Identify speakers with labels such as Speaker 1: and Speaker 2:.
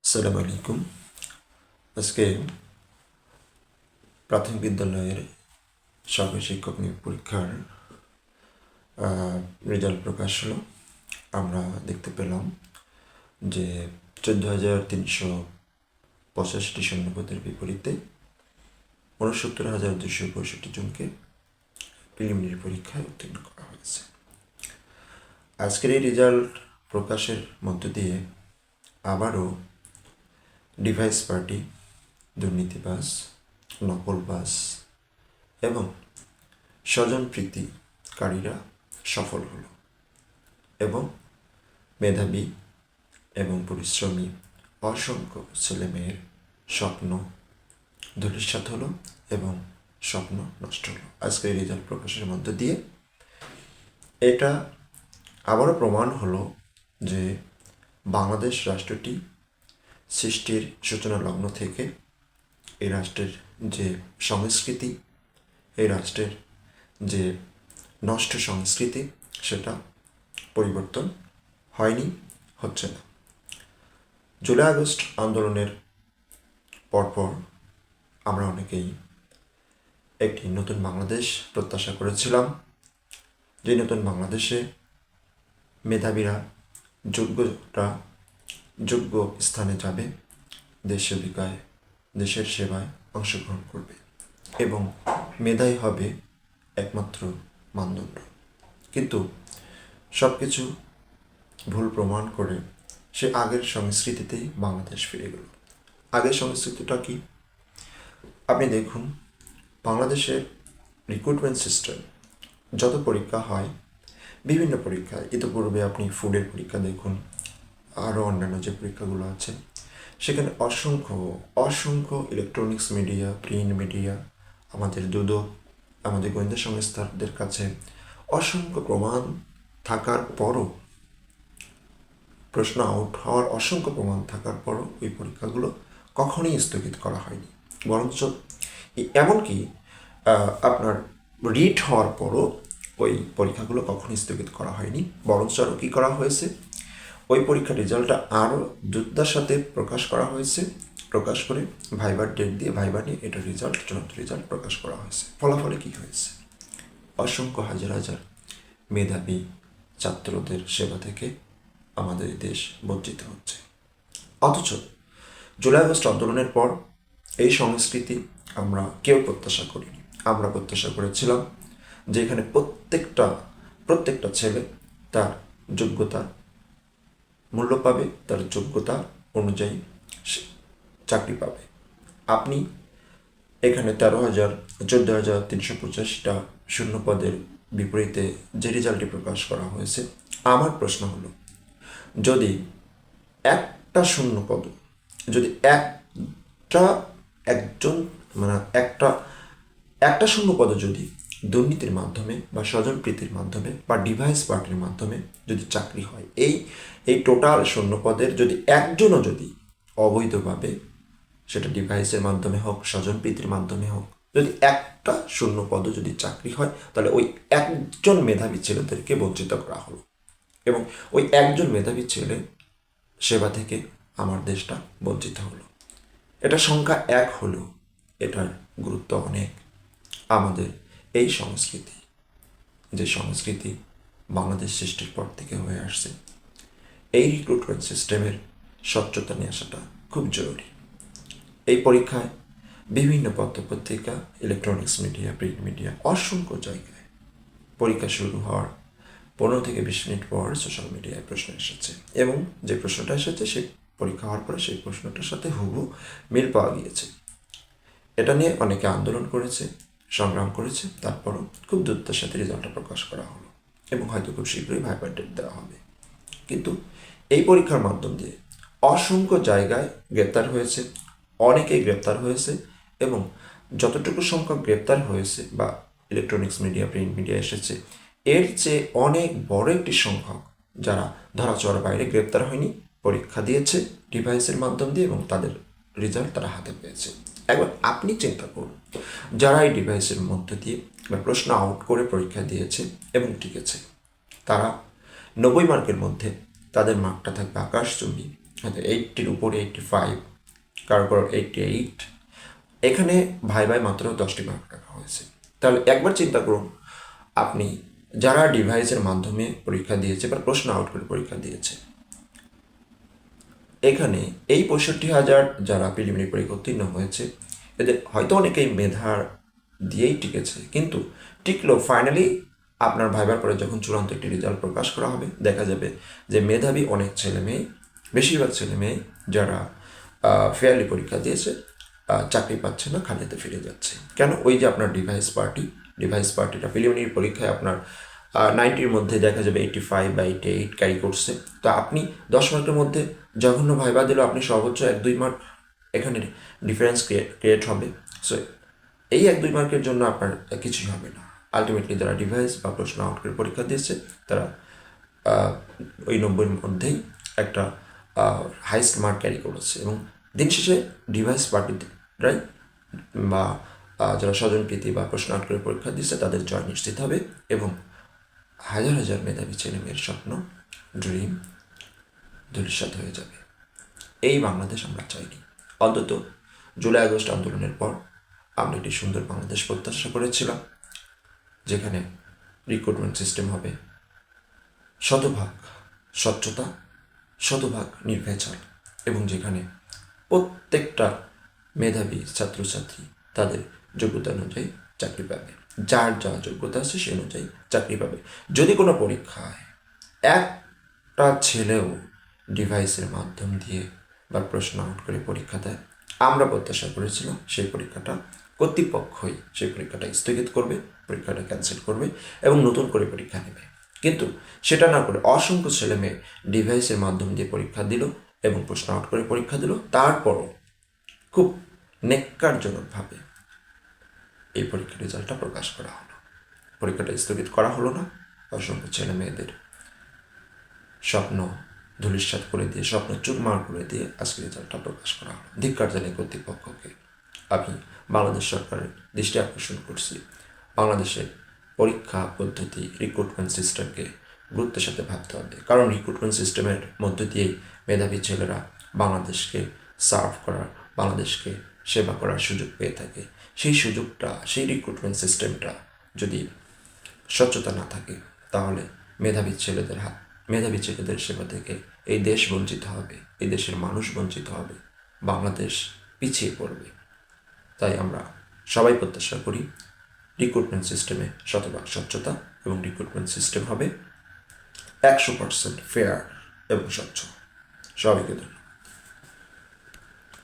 Speaker 1: আসসালামু আলাইকুম। আজকে প্রাথমিক বিদ্যালয়ের সরকারি শিক্ষক নিয়োগ পরীক্ষার রেজাল্ট প্রকাশ হলো। আমরা দেখতে পেলাম যে 14,385 শূন্যপদের বিপরীতে 69,265 জনকে প্রিলিমিনারি পরীক্ষায় উত্তীর্ণ করা হয়েছে। আজকের এই রেজাল্ট প্রকাশের মধ্য দিয়ে আবারও ডিভাইস পার্টি, দুর্নীতিবাজ, নকলবাজ এবং স্বজনপ্রীতিকারীরা সফল হলো এবং মেধাবী এবং পরিশ্রমী অসংখ্য ছেলেমেয়ের স্বপ্ন ধূলিসাৎ হলো এবং স্বপ্ন নষ্ট হলো। আজকের রেজাল্ট প্রকাশের মধ্য দিয়ে এটা আবারও প্রমাণ হলো যে বাংলাদেশ রাষ্ট্রটি সৃষ্টির সূচনা লগ্ন থেকে এই রাষ্ট্রের যে সংস্কৃতি, এই রাষ্ট্রের যে নষ্ট সংস্কৃতি, সেটা পরিবর্তন হয়নি, হচ্ছে না। জুলাই আগস্ট আন্দোলনের পরপর আমরা অনেকেই একটি নতুন বাংলাদেশ প্রত্যাশা করেছিলাম, যে নতুন বাংলাদেশে মেধাবীরা, যোগ্যরা যোগ্য স্থানে যাবে, দেশ সেবিকায়, দেশের সেবায় অংশগ্রহণ করবে এবং মেধাই হবে একমাত্র মানদণ্ড। কিন্তু সব কিছু ভুল প্রমাণ করে সে আগের সংস্কৃতিতেই বাংলাদেশ ফিরে গেল। আগের সংস্কৃতিটা কি? আপনি দেখুন, বাংলাদেশের রিক্রুটমেন্ট সিস্টেম, যত পরীক্ষা হয়, বিভিন্ন পরীক্ষায়, ইতিপূর্বে আপনি ফুডের পরীক্ষা দেখুন, আরও অন্যান্য যে পরীক্ষাগুলো আছে, সেখানে অসংখ্য ইলেকট্রনিক্স মিডিয়া, প্রিন্ট মিডিয়া, আমাদের দুদক, আমাদের গোয়েন্দা সংস্থাদের কাছে অসংখ্য প্রমাণ থাকার পরও, প্রশ্ন আউট হওয়ার অসংখ্য প্রমাণ থাকার পরও ওই পরীক্ষাগুলো কখনোই স্থগিত করা হয়নি। বরঞ্চ এমনকি আপনার রিট হওয়ার পরও ওই পরীক্ষাগুলো কখনোই স্থগিত করা হয়নি। বরঞ্চ আরও কী করা হয়েছে, ওই পরীক্ষার রেজাল্টটা আরও দ্রুততার সাথে প্রকাশ করা হয়েছে। প্রকাশ করে ভাইবার ডেট দিয়ে, ভাইবা নিয়ে এটা চূড়ান্ত রেজাল্ট প্রকাশ করা হয়েছে। ফলাফলে কী হয়েছে? অসংখ্য হাজার হাজার মেধাবী ছাত্রদের সেবা থেকে আমাদের দেশ বঞ্চিত হচ্ছে। অথচ জুলাই আগস্ট আন্দোলনের পর এই সংস্কৃতি আমরা কেউ প্রত্যাশা করিনি। আমরা প্রত্যাশা করেছিলাম যে এখানে প্রত্যেকটা ছেলে তার যোগ্যতা মূল্য পাবে, তার যোগ্যতা অনুযায়ী চাকরি পাবে। আপনি এখানে 14,385টা শূন্য পদের বিপরীতে যে রেজাল্টটি প্রকাশ করা হয়েছে, আমার প্রশ্ন হলো, যদি একটা শূন্য পদ, যদি একটা শূন্য পদ যদি দুর্নীতির মাধ্যমে বা স্বজনপ্রীতির মাধ্যমে বা ডিভাইস পার্টির মাধ্যমে যদি চাকরি হয়, এই টোটাল শূন্য পদের যদি একজনও যদি অবৈধভাবে, সেটা ডিভাইসের মাধ্যমে হোক, স্বজনপ্রীতির মাধ্যমে হোক, যদি একটা শূন্য পদ যদি চাকরি হয়, তাহলে ওই একজন মেধাবী ছেলেদেরকে বঞ্চিত করা হলো এবং ওই একজন মেধাবী ছেলে সেবা থেকে আমার দেশটা বঞ্চিত হলো। এটা সংখ্যা এক হলো, এটার গুরুত্ব অনেক। আমাদের এই সংস্কৃতি, যে সংস্কৃতি বাংলাদেশ সৃষ্টির পর থেকে হয়ে আসছে, এই রিক্রুটমেন্ট সিস্টেমের স্বচ্ছতা নিয়ে আসাটা খুব জরুরি। এই পরীক্ষায় বিভিন্ন পত্রপত্রিকা, ইলেকট্রনিক্স মিডিয়া, প্রিন্ট মিডিয়া, অসংখ্য জায়গায় পরীক্ষা শুরু হওয়ার 15 থেকে 20 মিনিট পর সোশ্যাল মিডিয়ায় প্রশ্ন এসেছে এবং যে প্রশ্নটা এসেছে, সেই পরীক্ষা হওয়ার পরে সেই প্রশ্নটার সাথে হুবহু মিল পাওয়া গিয়েছে। এটা নিয়ে অনেকে আন্দোলন করেছে, সংগ্রাম করেছে, তারপরও খুব দ্রুততার সাথে রেজাল্টটা প্রকাশ করা হলো এবং হয়তো খুব শীঘ্রই ভাইবার ডেট দেওয়া হবে। কিন্তু এই পরীক্ষার মাধ্যম দিয়ে অসংখ্য জায়গায় গ্রেপ্তার হয়েছে, অনেকেই গ্রেপ্তার হয়েছে এবং যতটুকু সংখ্যক গ্রেপ্তার হয়েছে বা ইলেকট্রনিক্স মিডিয়া, প্রিন্ট মিডিয়া এসেছে, এর চেয়ে অনেক বড় একটি সংখ্যক যারা ধরাছোঁয়ার বাইরে গ্রেপ্তার হয়নি, পরীক্ষা দিয়েছে ডিভাইসের মাধ্যম দিয়ে এবং তাদের রেজাল্ট তারা হাতে পেয়েছে। একবার আপনি চিন্তা করুন, যারা এই ডিভাইসের মধ্য দিয়ে বা প্রশ্ন আউট করে পরীক্ষা দিয়েছে এবং টিকেছে, তারা 90 মার্কের মধ্যে তাদের মার্কটা থাকবে আকাশচুম্বী হয়তো 80-র উপরে 85, কারো কারো 88। এখানে ভাই মাত্র 10টি মার্ক রাখা হয়েছে। তাহলে একবার চিন্তা করুন, আপনি যারা ডিভাইসের মাধ্যমে পরীক্ষা দিয়েছে বা প্রশ্ন আউট করে পরীক্ষা দিয়েছে, এখানে এই 65,000 যারা প্রিলিমিনারি পরীক্ষা উত্তীর্ণ হয়েছে, এদের হয়তো অনেকেই মেধার দিয়েই টিকেছে, কিন্তু টিকলেও ফাইনালি আপনার ভাইবার পরে যখন চূড়ান্ত একটি রেজাল্ট প্রকাশ করা হবে, দেখা যাবে যে মেধাবী অনেক ছেলে মেয়ে, বেশিরভাগ ছেলে মেয়ে যারা ফেয়ারলি পরীক্ষা দিয়েছে, চাকরি পাচ্ছে না, খালি হাতে ফিরে যাচ্ছে। কেন? ওই যে আপনার ডিভাইস পার্টিটা প্রিলিমিনারি পরীক্ষায় আপনার 90-র মধ্যে দেখা যাবে 85 বা 88 ক্যারি করছে। তো আপনি 10 মার্কের মধ্যে জঘন্য ভাইবা দিলেও আপনি সর্বোচ্চ 1-2 মার্ক এখানে ডিফারেন্স ক্রিয়েট হবে। সো এই 1-2 মার্কের জন্য আপনার কিছুই হবে না। আলটিমেটলি যারা ডিভাইস বা প্রশ্ন আউট করে পরীক্ষা দিয়েছে, তারা ওই 90-র মধ্যেই একটা হাইস্ট মার্ক ক্যারি করেছে। এবং দিন শেষে ডিভাইস পার্টিরাই বা যারা স্বজনপ্রীতি বা প্রশ্ন আউট করে পরীক্ষা দিচ্ছে, তাদের জয় নিশ্চিত হবে এবং হাজার হাজার মেধাবী ছেলে মেয়ের স্বপ্ন, ড্রিম ধূলিসাৎ হয়ে যাবে। এই বাংলাদেশ আমরা চাইনি। অন্তত জুলাই আগস্ট আন্দোলনের পর আমরা একটি সুন্দর বাংলাদেশ প্রত্যাশা করেছিলাম, যেখানে রিক্রুটমেন্ট সিস্টেম হবে শতভাগ স্বচ্ছতা, শতভাগ নির্ভেজাল, এবং যেখানে প্রত্যেকটা মেধাবী ছাত্রছাত্রী তাদের যোগ্যতা অনুযায়ী চাকরি পাবে, যার যা যোগ্যতা আছে সে অনুযায়ী চাকরি পাবে। যদি কোনো পরীক্ষায় একটা ছেলেও ডিভাইসের মাধ্যম দিয়ে বা প্রশ্ন আউট করে পরীক্ষা দেয়, আমরা প্রত্যাশা করেছিলাম সেই পরীক্ষাটা কর্তৃপক্ষই সেই পরীক্ষাটা স্থগিত করবে, পরীক্ষাটা ক্যান্সেল করবে এবং নতুন করে পরীক্ষা নেবে। কিন্তু সেটা না করে অসংখ্য ছেলে মেয়ে ডিভাইসের মাধ্যম দিয়ে পরীক্ষা দিল এবং প্রশ্ন আউট করে পরীক্ষা দিল। তারপরও খুব নেক্কারজনকভাবে এই পরীক্ষার রেজাল্টটা প্রকাশ করা হলো, পরীক্ষাটা স্থগিত করা হলো না। অসংখ্য ছেলে মেয়েদের স্বপ্ন ধূলিসাৎ করে দিয়ে, স্বপ্ন চুরমার করে দিয়ে আজকে রেজাল্টটা প্রকাশ করা হলো। ধিক্কার জানিয়ে কর্তৃপক্ষকে আমি বাংলাদেশ সরকারের দৃষ্টি আকর্ষণ করছি, বাংলাদেশের পরীক্ষা পদ্ধতি, রিক্রুটমেন্ট সিস্টেমকে গুরুত্বের সাথে ভাবতে হবে। কারণ রিক্রুটমেন্ট সিস্টেমের মধ্য দিয়েই মেধাবী ছেলেরা বাংলাদেশকে সার্ভ করার, বাংলাদেশকে সেবা করার সুযোগ পেয়ে থাকে। সেই সুযোগটা, সেই রিক্রুটমেন্ট সিস্টেমটা যদি স্বচ্ছতা না থাকে, তাহলে মেধাবী ছেলেদের সেবা থেকে এই দেশ বঞ্চিত হবে, এই দেশের মানুষ বঞ্চিত হবে, বাংলাদেশ পিছিয়ে পড়বে। তাই আমরা সবাই প্রত্যাশা করি রিক্রুটমেন্ট সিস্টেমে শতভাগ স্বচ্ছতা এবং রিক্রুটমেন্ট সিস্টেম হবে 100% ফেয়ার এবং স্বচ্ছ। সবাইকে ধন্যবাদ।